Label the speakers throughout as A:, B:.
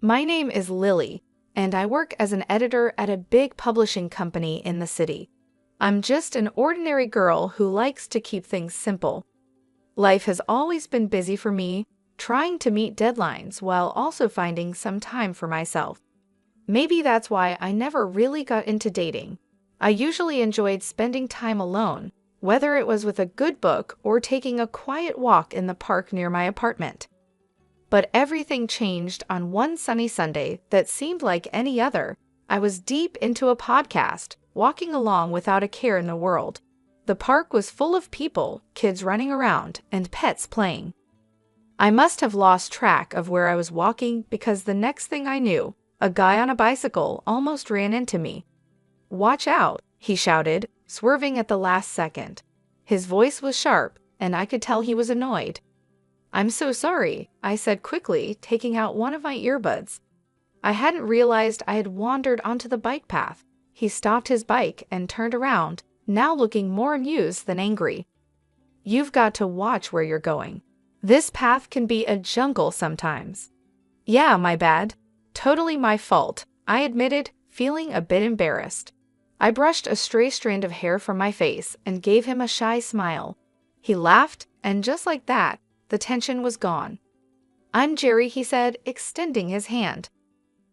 A: My name is Lily, and I work as an editor at a big publishing company in the city. I'm just an ordinary girl who likes to keep things simple. Life has always been busy for me, trying to meet deadlines while also finding some time for myself. Maybe that's why I never really got into dating. I usually enjoyed spending time alone, whether it was with a good book or taking a quiet walk in the park near my apartment. But everything changed on one sunny Sunday that seemed like any other. I was deep into a podcast, walking along without a care in the world. The park was full of people, kids running around, and pets playing. I must have lost track of where I was walking because the next thing I knew, a guy on a bicycle almost ran into me. "Watch out," he shouted, swerving at the last second. His voice was sharp, and I could tell he was annoyed. "I'm so sorry," I said quickly, taking out one of my earbuds. I hadn't realized I had wandered onto the bike path. He stopped his bike and turned around, now looking more amused than angry. "You've got to watch where you're going. This path can be a jungle sometimes." "Yeah, my bad. Totally my fault," I admitted, feeling a bit embarrassed. I brushed a stray strand of hair from my face and gave him a shy smile. He laughed, and just like that, the tension was gone. "I'm Jerry," he said, extending his hand.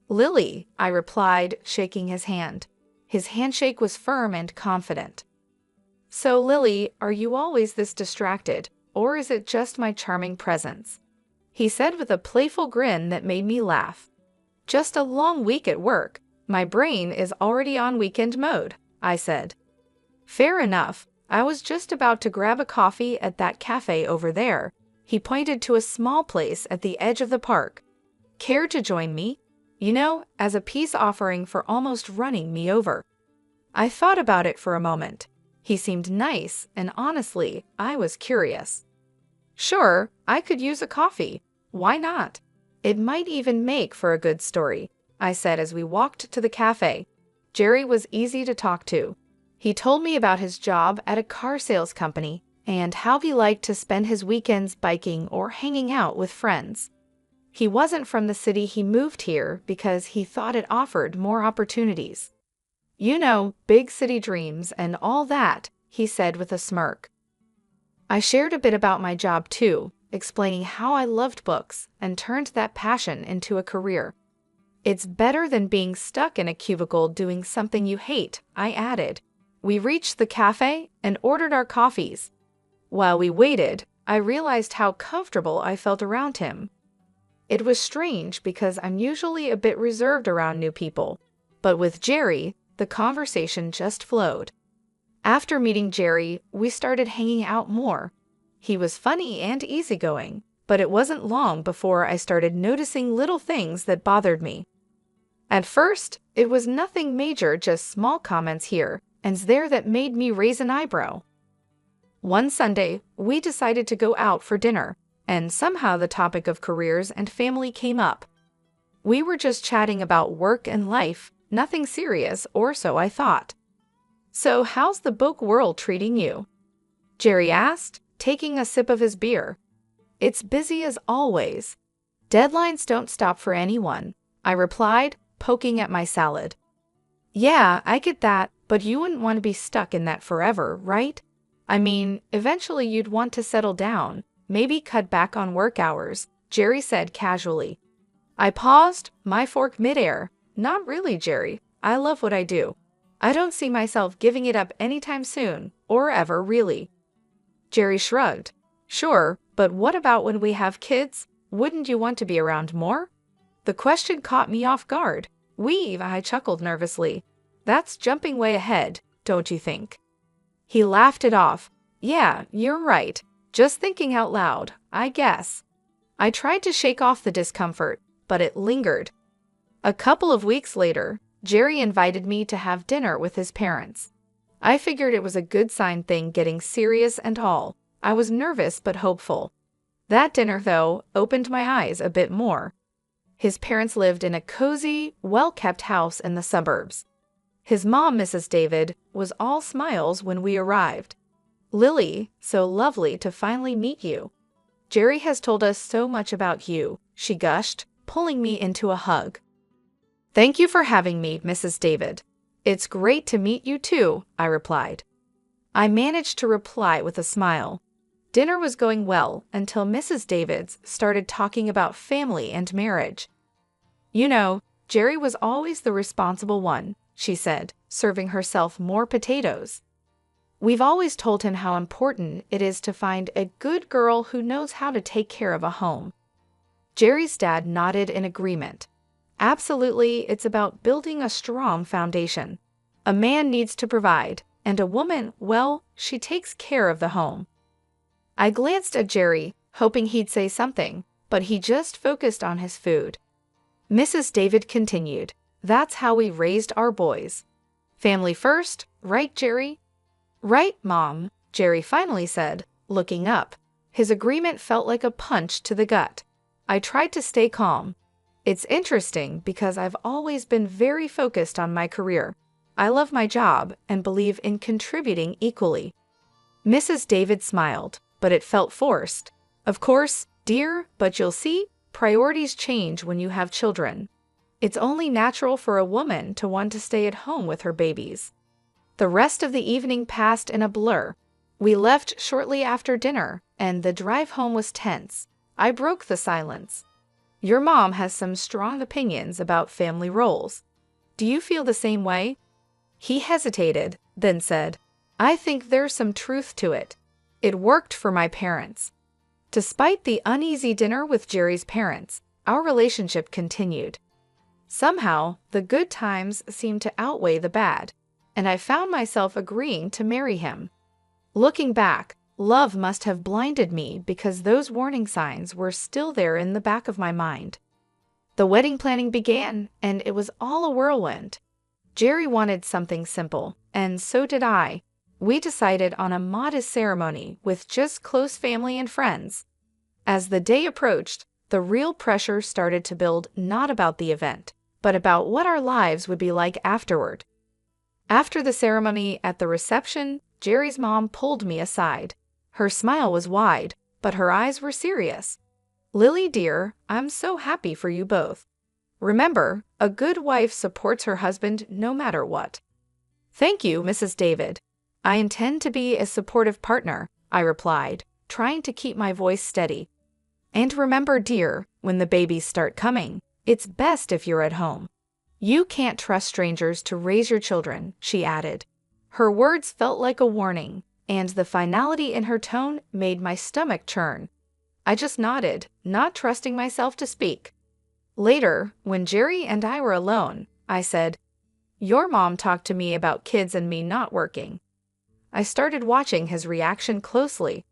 A: "Lily," I replied, shaking his hand. His handshake was firm and confident. "So, Lily, are you always this distracted, or is it just my charming presence?" he said with a playful grin that made me laugh. "Just a long week at work. My brain is already on weekend mode," I said. "Fair enough. I was just about to grab a coffee at that cafe over there." He pointed to a small place at the edge of the park. "Care to join me? You know, as a peace offering for almost running me over." I thought about it for a moment. He seemed nice, and honestly, I was curious. Sure, I could use a coffee. Why not? It might even make for a good story, I said as we walked to the cafe. Jerry was easy to talk to. He told me about his job at a car sales company and how he liked to spend his weekends biking or hanging out with friends. He wasn't from the city. He moved here because he thought it offered more opportunities. "You know, big city dreams and all that," he said with a smirk. I shared a bit about my job too, explaining how I loved books and turned that passion into a career. "It's better than being stuck in a cubicle doing something you hate," I added. We reached the cafe and ordered our coffees. While we waited, I realized how comfortable I felt around him. It was strange because I'm usually a bit reserved around new people, but with Jerry, the conversation just flowed. After meeting Jerry, we started hanging out more. He was funny and easygoing, but it wasn't long before I started noticing little things that bothered me. At first, it was nothing major, just small comments here and there that made me raise an eyebrow. One Sunday, we decided to go out for dinner, and somehow the topic of careers and family came up. We were just chatting about work and life, nothing serious, or so I thought. "So how's the book world treating you?" Jerry asked, taking a sip of his beer. "It's busy as always. Deadlines don't stop for anyone," I replied, poking at my salad. "Yeah, I get that, but you wouldn't want to be stuck in that forever, right? I mean, eventually you'd want to settle down, maybe cut back on work hours," Jerry said casually. I paused, my fork midair. "Not really, Jerry. I love what I do. I don't see myself giving it up anytime soon, or ever really." Jerry shrugged. "Sure, but what about when we have kids? Wouldn't you want to be around more?" The question caught me off guard. I chuckled nervously. "That's jumping way ahead, don't you think?" He laughed it off. "Yeah, you're right. Just thinking out loud, I guess." I tried to shake off the discomfort, but it lingered. A couple of weeks later, Jerry invited me to have dinner with his parents. I figured it was a good sign, thing getting serious and all. I was nervous but hopeful. That dinner, though, opened my eyes a bit more. His parents lived in a cozy, well-kept house in the suburbs. His mom, Mrs. David, was all smiles when we arrived. "Lily, so lovely to finally meet you. Jerry has told us so much about you," she gushed, pulling me into a hug. "Thank you for having me, Mrs. David. It's great to meet you too," I replied. I managed to reply with a smile. Dinner was going well until Mrs. Davids started talking about family and marriage. "You know, Jerry was always the responsible one," she said, serving herself more potatoes. "We've always told him how important it is to find a good girl who knows how to take care of a home." Jerry's dad nodded in agreement. "Absolutely, it's about building a strong foundation. A man needs to provide, and a woman, well, she takes care of the home." I glanced at Jerry, hoping he'd say something, but he just focused on his food. Mrs. David continued, "That's how we raised our boys. Family first, right, Jerry?" "Right, Mom," Jerry finally said, looking up. His agreement felt like a punch to the gut. I tried to stay calm. It's interesting because I've always been very focused on my career. I love my job and believe in contributing equally. Mrs. David smiled, but it felt forced. "Of course, dear, but you'll see, priorities change when you have children. It's only natural for a woman to want to stay at home with her babies." The rest of the evening passed in a blur. We left shortly after dinner, and the drive home was tense. I broke the silence. "Your mom has some strong opinions about family roles. Do you feel the same way?" He hesitated, then said, "I think there's some truth to it. It worked for my parents." Despite the uneasy dinner with Jerry's parents, our relationship continued. Somehow, the good times seemed to outweigh the bad, and I found myself agreeing to marry him. Looking back, love must have blinded me because those warning signs were still there in the back of my mind. The wedding planning began, and it was all a whirlwind. Jerry wanted something simple, and so did I. We decided on a modest ceremony with just close family and friends. As the day approached, the real pressure started to build, not about the event, but about what our lives would be like afterward. After the ceremony at the reception, Jerry's mom pulled me aside. Her smile was wide, but her eyes were serious. "Lily, dear, I'm so happy for you both. Remember, a good wife supports her husband no matter what." "Thank you, Mrs. David. I intend to be a supportive partner," I replied, trying to keep my voice steady. "And remember, dear, when the babies start coming, it's best if you're at home. You can't trust strangers to raise your children," she added. Her words felt like a warning, and the finality in her tone made my stomach churn. I just nodded, not trusting myself to speak. Later, when Jerry and I were alone, I said, "Your mom talked to me about kids and me not working." I started watching his reaction closely.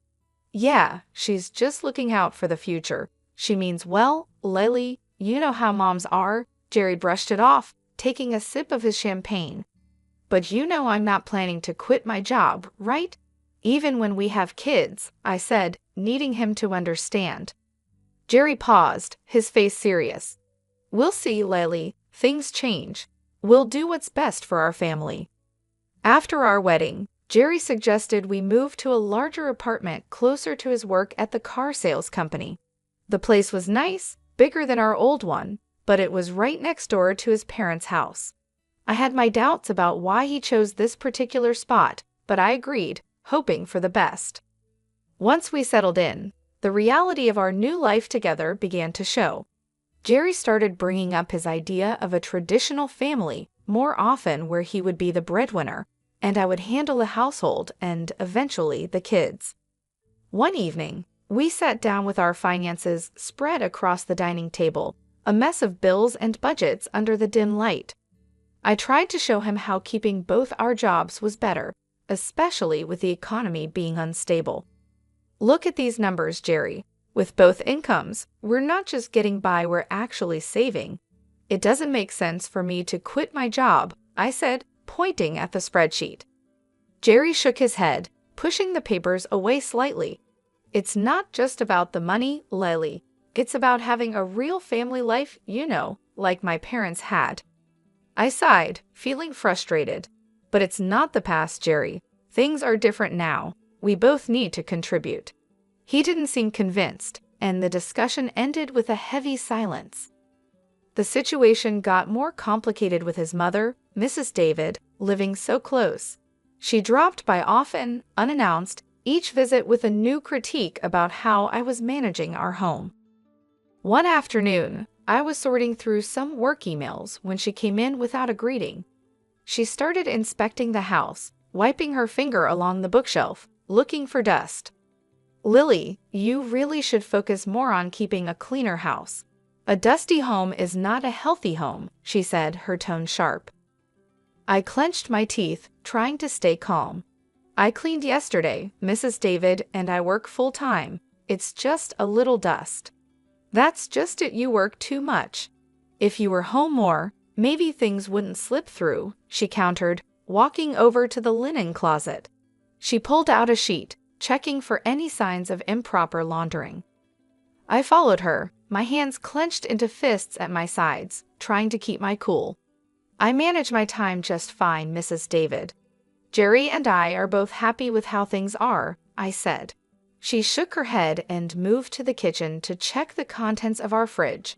A: "Yeah, she's just looking out for the future. She means well, Lily, you know how moms are." Jerry brushed it off, taking a sip of his champagne. "But you know I'm not planning to quit my job, right? Even when we have kids," I said, needing him to understand. Jerry paused, his face serious. "We'll see, Lily. Things change. We'll do what's best for our family." After our wedding, Jerry suggested we move to a larger apartment closer to his work at the car sales company. The place was nice, bigger than our old one, but it was right next door to his parents' house. I had my doubts about why he chose this particular spot, but I agreed, hoping for the best. Once we settled in, the reality of our new life together began to show. Jerry started bringing up his idea of a traditional family more often, where he would be the breadwinner, and I would handle the household and, eventually, the kids. One evening, we sat down with our finances spread across the dining table, a mess of bills and budgets under the dim light. I tried to show him how keeping both our jobs was better, especially with the economy being unstable. "Look at these numbers, Jerry. With both incomes, we're not just getting by, we're actually saving. It doesn't make sense for me to quit my job," I said, pointing at the spreadsheet. Jerry shook his head, pushing the papers away slightly. "It's not just about the money, Lily. It's about having a real family life, you know, like my parents had." I sighed, feeling frustrated. "But it's not the past, Jerry. Things are different now. We both need to contribute." He didn't seem convinced, and the discussion ended with a heavy silence. The situation got more complicated with his mother, Mrs. David, living so close. She dropped by often, unannounced, each visit with a new critique about how I was managing our home. One afternoon, I was sorting through some work emails when she came in without a greeting. She started inspecting the house, wiping her finger along the bookshelf, looking for dust. "Lily, you really should focus more on keeping a cleaner house. A dusty home is not a healthy home," she said, her tone sharp. I clenched my teeth, trying to stay calm. "I cleaned yesterday, Mrs. David, and I work full-time. It's just a little dust." "That's just it, you work too much. If you were home more, maybe things wouldn't slip through," she countered, walking over to the linen closet. She pulled out a sheet, checking for any signs of improper laundering. I followed her, my hands clenched into fists at my sides, trying to keep my cool. "I manage my time just fine, Mrs. David. Jerry and I are both happy with how things are," I said. She shook her head and moved to the kitchen to check the contents of our fridge.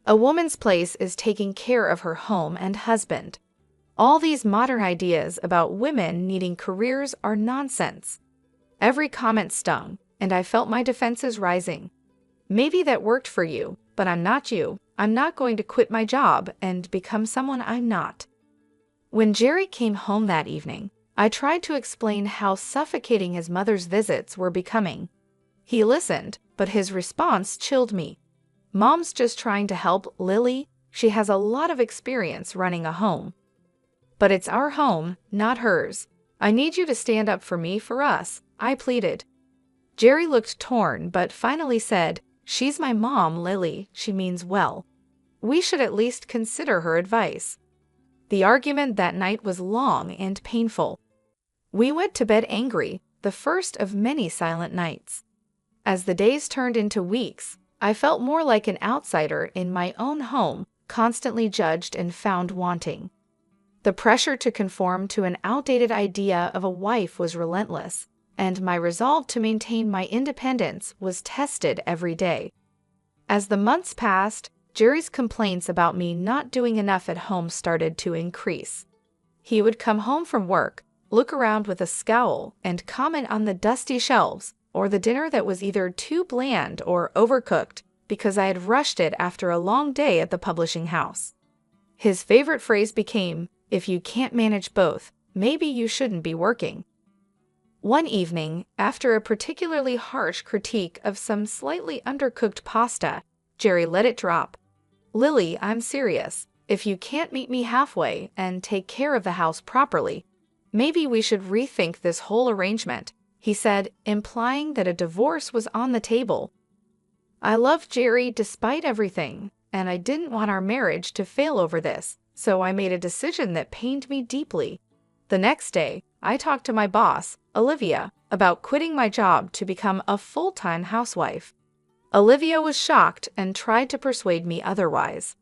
A: "A woman's place is taking care of her home and husband. All these modern ideas about women needing careers are nonsense." Every comment stung, and I felt my defenses rising. "Maybe that worked for you, but I'm not you. I'm not going to quit my job and become someone I'm not." When Jerry came home that evening, I tried to explain how suffocating his mother's visits were becoming. He listened, but his response chilled me. "Mom's just trying to help Lily. She has a lot of experience running a home." "But it's our home, not hers. I need you to stand up for me, for us," I pleaded. Jerry looked torn but finally said, "She's my mom, Lily. She means well. We should at least consider her advice." The argument that night was long and painful. We went to bed angry, the first of many silent nights. As the days turned into weeks, I felt more like an outsider in my own home, constantly judged and found wanting. The pressure to conform to an outdated idea of a wife was relentless, and my resolve to maintain my independence was tested every day. As the months passed, Jerry's complaints about me not doing enough at home started to increase. He would come home from work, look around with a scowl, and comment on the dusty shelves or the dinner that was either too bland or overcooked because I had rushed it after a long day at the publishing house. His favorite phrase became, "If you can't manage both, maybe you shouldn't be working." One evening, after a particularly harsh critique of some slightly undercooked pasta, Jerry let it drop. "Lily, I'm serious. If you can't meet me halfway and take care of the house properly, maybe we should rethink this whole arrangement," he said, implying that a divorce was on the table. I loved Jerry despite everything, and I didn't want our marriage to fail over this, so I made a decision that pained me deeply. The next day, I talked to my boss, Olivia, about quitting my job to become a full-time housewife. Olivia was shocked and tried to persuade me otherwise.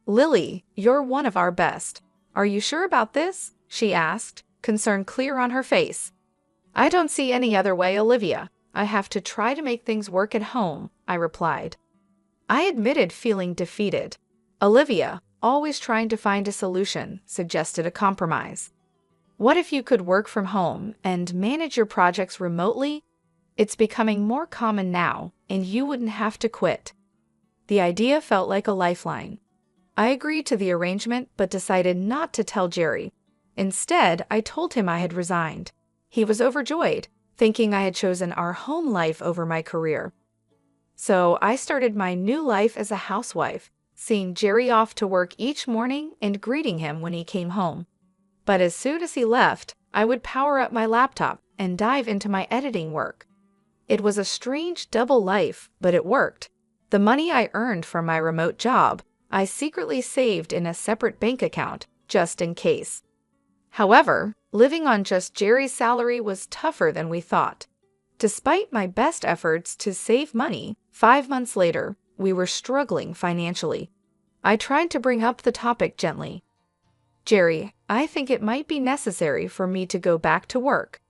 A: "Lily, you're one of our best. Are you sure about this?" she asked, concern clear on her face. "I don't see any other way, Olivia. I have to try to make things work at home," I replied. I admitted feeling defeated. Olivia, always trying to find a solution, suggested a compromise. "What if you could work from home and manage your projects remotely? It's becoming more common now, and you wouldn't have to quit." The idea felt like a lifeline. I agreed to the arrangement but decided not to tell Jerry. Instead, I told him I had resigned. He was overjoyed, thinking I had chosen our home life over my career. So I started my new life as a housewife, seeing Jerry off to work each morning and greeting him when he came home. But as soon as he left, I would power up my laptop and dive into my editing work. It was a strange double life, but it worked. The money I earned from my remote job, I secretly saved in a separate bank account, just in case. However, living on just Jerry's salary was tougher than we thought. Despite my best efforts to save money, 5 months later, we were struggling financially. I tried to bring up the topic gently. "Jerry, I think it might be necessary for me to go back to work.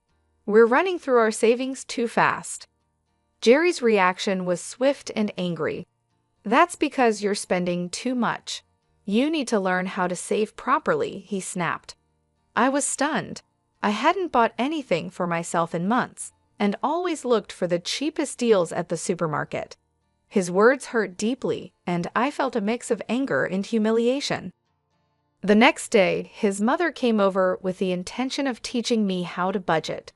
A: We're running through our savings too fast." Jerry's reaction was swift and angry. "That's because you're spending too much. You need to learn how to save properly, he snapped. I was stunned. I hadn't bought anything for myself in months, and always looked for the cheapest deals at the supermarket. His words hurt deeply, and I felt a mix of anger and humiliation. The next day, his mother came over with the intention of teaching me how to budget.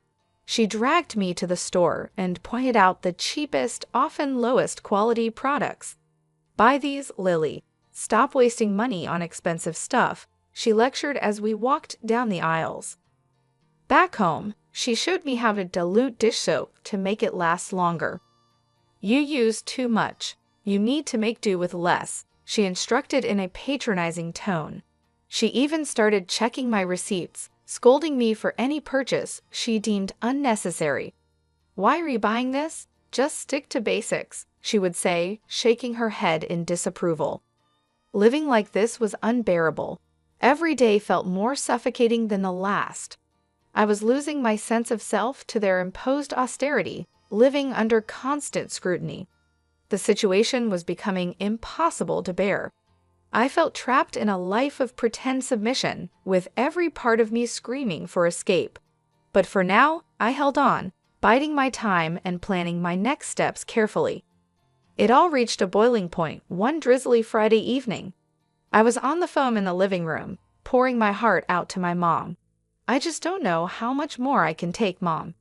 A: She dragged me to the store and pointed out the cheapest, often lowest quality products. Buy these, Lily. Stop wasting money on expensive stuff, she lectured as we walked down the aisles. Back home, she showed me how to dilute dish soap to make it last longer. You use too much. You need to make do with less, she instructed in a patronizing tone. She even started checking my receipts, scolding me for any purchase she deemed unnecessary. Why are you buying this? Just stick to basics, she would say, shaking her head in disapproval. Living like this was unbearable. Every day felt more suffocating than the last. I was losing my sense of self to their imposed austerity, living under constant scrutiny. The situation was becoming impossible to bear. I felt trapped in a life of pretend submission, with every part of me screaming for escape. But for now, I held on, biding my time and planning my next steps carefully. It all reached a boiling point one drizzly Friday evening. I was on the phone in the living room, pouring my heart out to my mom. I just don't know how much more I can take, Mom.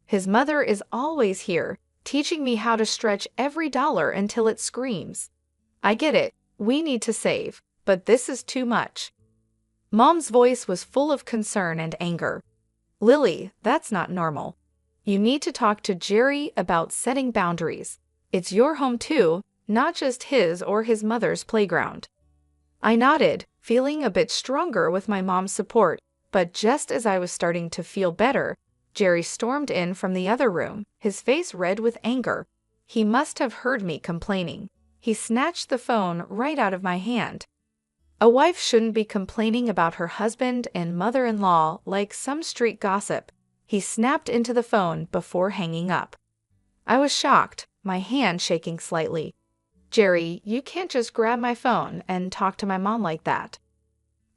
A: His mother is always here, teaching me how to stretch every dollar until it screams. I get it, we need to save, but this is too much. Mom's voice was full of concern and anger. Lily, that's not normal. You need to talk to Jerry about setting boundaries. It's your home too, not just his or his mother's playground. I nodded, feeling a bit stronger with my mom's support, but just as I was starting to feel better, Jerry stormed in from the other room, his face red with anger. He must have heard me complaining. He snatched the phone right out of my hand. A wife shouldn't be complaining about her husband and mother-in-law like some street gossip. He snapped into the phone before hanging up. I was shocked, my hand shaking slightly. Jerry, you can't just grab my phone and talk to my mom like that.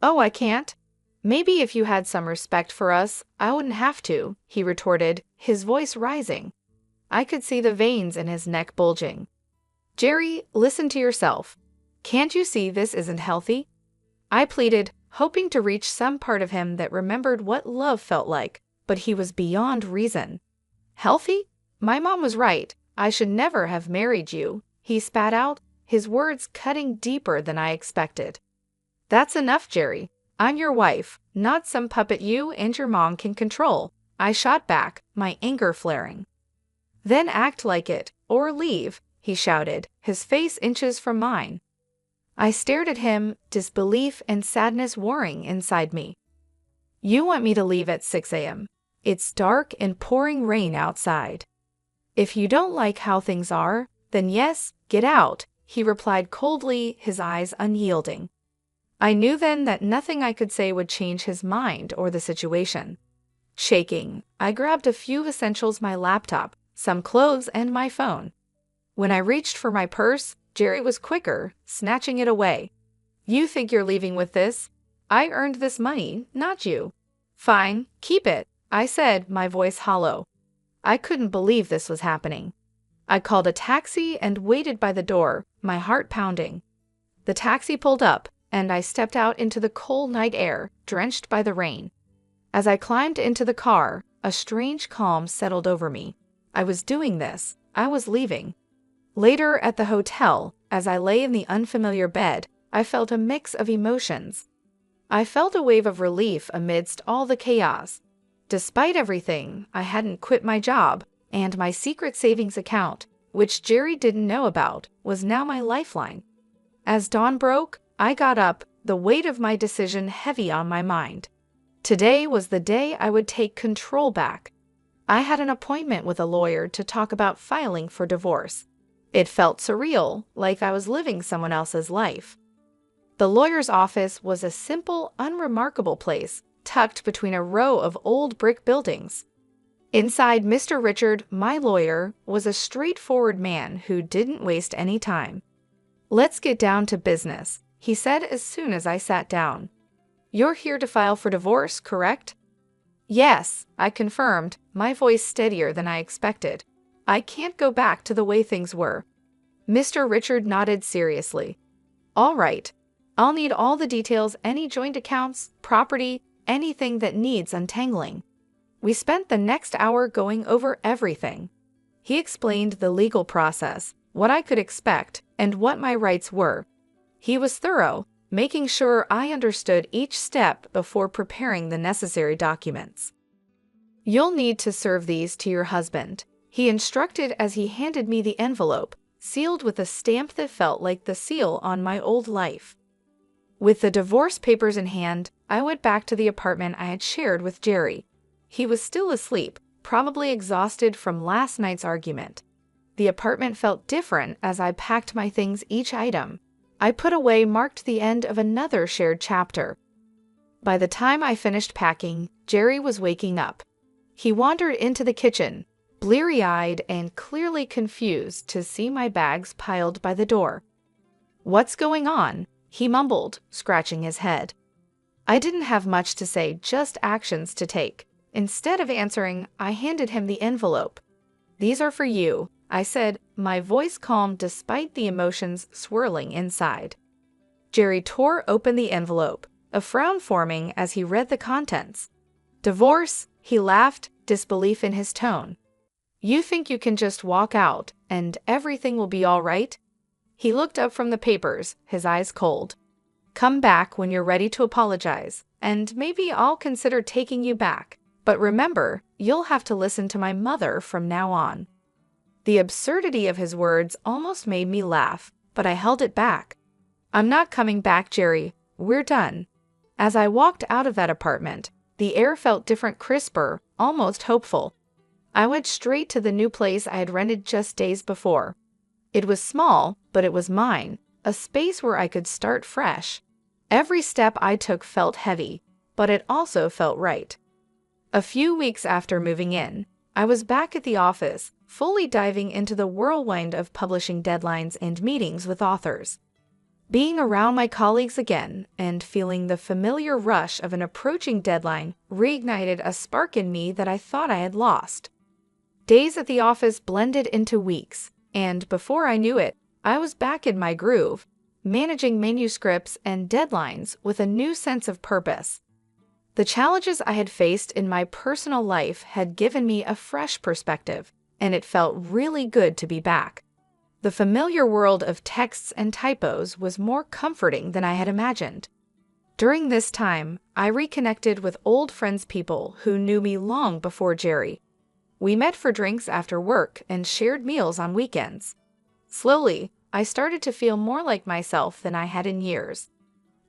A: Oh, I can't? Maybe if you had some respect for us, I wouldn't have to, he retorted, his voice rising. I could see the veins in his neck bulging. Jerry, listen to yourself. Can't you see this isn't healthy? I pleaded, hoping to reach some part of him that remembered what love felt like, but he was beyond reason. Healthy? My mom was right. I should never have married you, he spat out, his words cutting deeper than I expected. That's enough, Jerry. I'm your wife, not some puppet you and your mom can control, I shot back, my anger flaring. Then act like it, or leave, he shouted, his face inches from mine. I stared at him, disbelief and sadness warring inside me. You want me to leave at 6 a.m. It's dark and pouring rain outside. If you don't like how things are, then yes, get out, he replied coldly, his eyes unyielding. I knew then that nothing I could say would change his mind or the situation. Shaking, I grabbed a few essentials, my laptop, some clothes, and my phone. When I reached for my purse, Jerry was quicker, snatching it away. You think you're leaving with this? I earned this money, not you. Fine, keep it, I said, my voice hollow. I couldn't believe this was happening. I called a taxi and waited by the door, my heart pounding. The taxi pulled up, and I stepped out into the cold night air, drenched by the rain. As I climbed into the car, a strange calm settled over me. I was doing this. I was leaving. Later at the hotel, as I lay in the unfamiliar bed, I felt a mix of emotions. I felt a wave of relief amidst all the chaos. Despite everything, I hadn't quit my job, and my secret savings account, which Jerry didn't know about, was now my lifeline. As dawn broke, I got up, the weight of my decision heavy on my mind. Today was the day I would take control back. I had an appointment with a lawyer to talk about filing for divorce. It felt surreal, like I was living someone else's life. The lawyer's office was a simple, unremarkable place, tucked between a row of old brick buildings. Inside, Mr. Richard, my lawyer, was a straightforward man who didn't waste any time. Let's get down to business, he said as soon as I sat down. "You're here to file for divorce, correct?" "Yes," I confirmed, my voice steadier than I expected. "I can't go back to the way things were." Mr. Richard nodded seriously. "All right. I'll need all the details, any joint accounts, property, anything that needs untangling." We spent the next hour going over everything. He explained the legal process, what I could expect, and what my rights were. He was thorough, making sure I understood each step before preparing the necessary documents. "You'll need to serve these to your husband," he instructed as he handed me the envelope, sealed with a stamp that felt like the seal on my old life. With the divorce papers in hand, I went back to the apartment I had shared with Jerry. He was still asleep, probably exhausted from last night's argument. The apartment felt different as I packed my things. Each item I put away marked the end of another shared chapter. By the time I finished packing, Jerry was waking up. He wandered into the kitchen, bleary-eyed and clearly confused to see my bags piled by the door. "What's going on?" he mumbled, scratching his head. I didn't have much to say, just actions to take. Instead of answering, I handed him the envelope. "These are for you," I said, my voice calm despite the emotions swirling inside. Jerry tore open the envelope, a frown forming as he read the contents. "Divorce?" He laughed, disbelief in his tone. "You think you can just walk out and everything will be all right?" He looked up from the papers, his eyes cold. "Come back when you're ready to apologize, and maybe I'll consider taking you back. But remember, you'll have to listen to my mother from now on." The absurdity of his words almost made me laugh, but I held it back. "I'm not coming back, Jerry. We're done." As I walked out of that apartment, the air felt different, crisper, almost hopeful. I went straight to the new place I had rented just days before. It was small, but it was mine, a space where I could start fresh. Every step I took felt heavy, but it also felt right. A few weeks after moving in, I was back at the office, fully diving into the whirlwind of publishing deadlines and meetings with authors. Being around my colleagues again and feeling the familiar rush of an approaching deadline reignited a spark in me that I thought I had lost. Days at the office blended into weeks, and before I knew it, I was back in my groove, managing manuscripts and deadlines with a new sense of purpose. The challenges I had faced in my personal life had given me a fresh perspective, and it felt really good to be back. The familiar world of texts and typos was more comforting than I had imagined. During this time, I reconnected with old friends, people who knew me long before Jerry. We met for drinks after work and shared meals on weekends. Slowly, I started to feel more like myself than I had in years.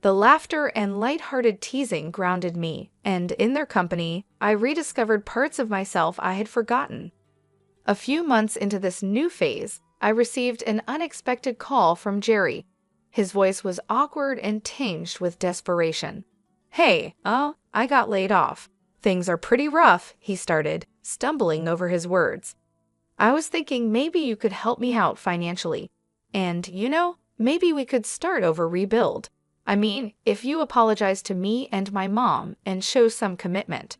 A: The laughter and light-hearted teasing grounded me, and in their company, I rediscovered parts of myself I had forgotten. A few months into this new phase, I received an unexpected call from Jerry. His voice was awkward and tinged with desperation. "Hey, I got laid off. Things are pretty rough," he started, stumbling over his words. "I was thinking maybe you could help me out financially. And, maybe we could start over, rebuild. I mean, if you apologize to me and my mom and show some commitment."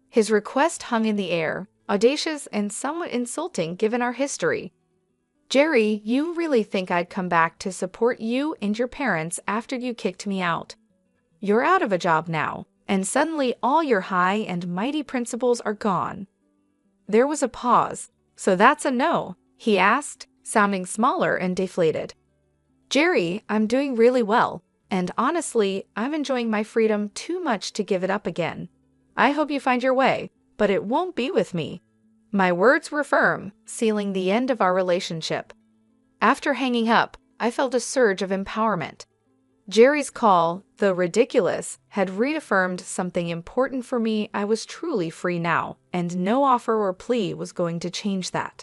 A: His request hung in the air, audacious and somewhat insulting given our history. "Jerry, you really think I'd come back to support you and your parents after you kicked me out? You're out of a job now, and suddenly all your high and mighty principles are gone." There was a pause. "So that's a no?" he asked, sounding smaller and deflated. "Jerry, I'm doing really well. And honestly, I'm enjoying my freedom too much to give it up again. I hope you find your way, but it won't be with me." My words were firm, sealing the end of our relationship. After hanging up, I felt a surge of empowerment. Jerry's call, though ridiculous, had reaffirmed something important for me. I was truly free now, and no offer or plea was going to change that.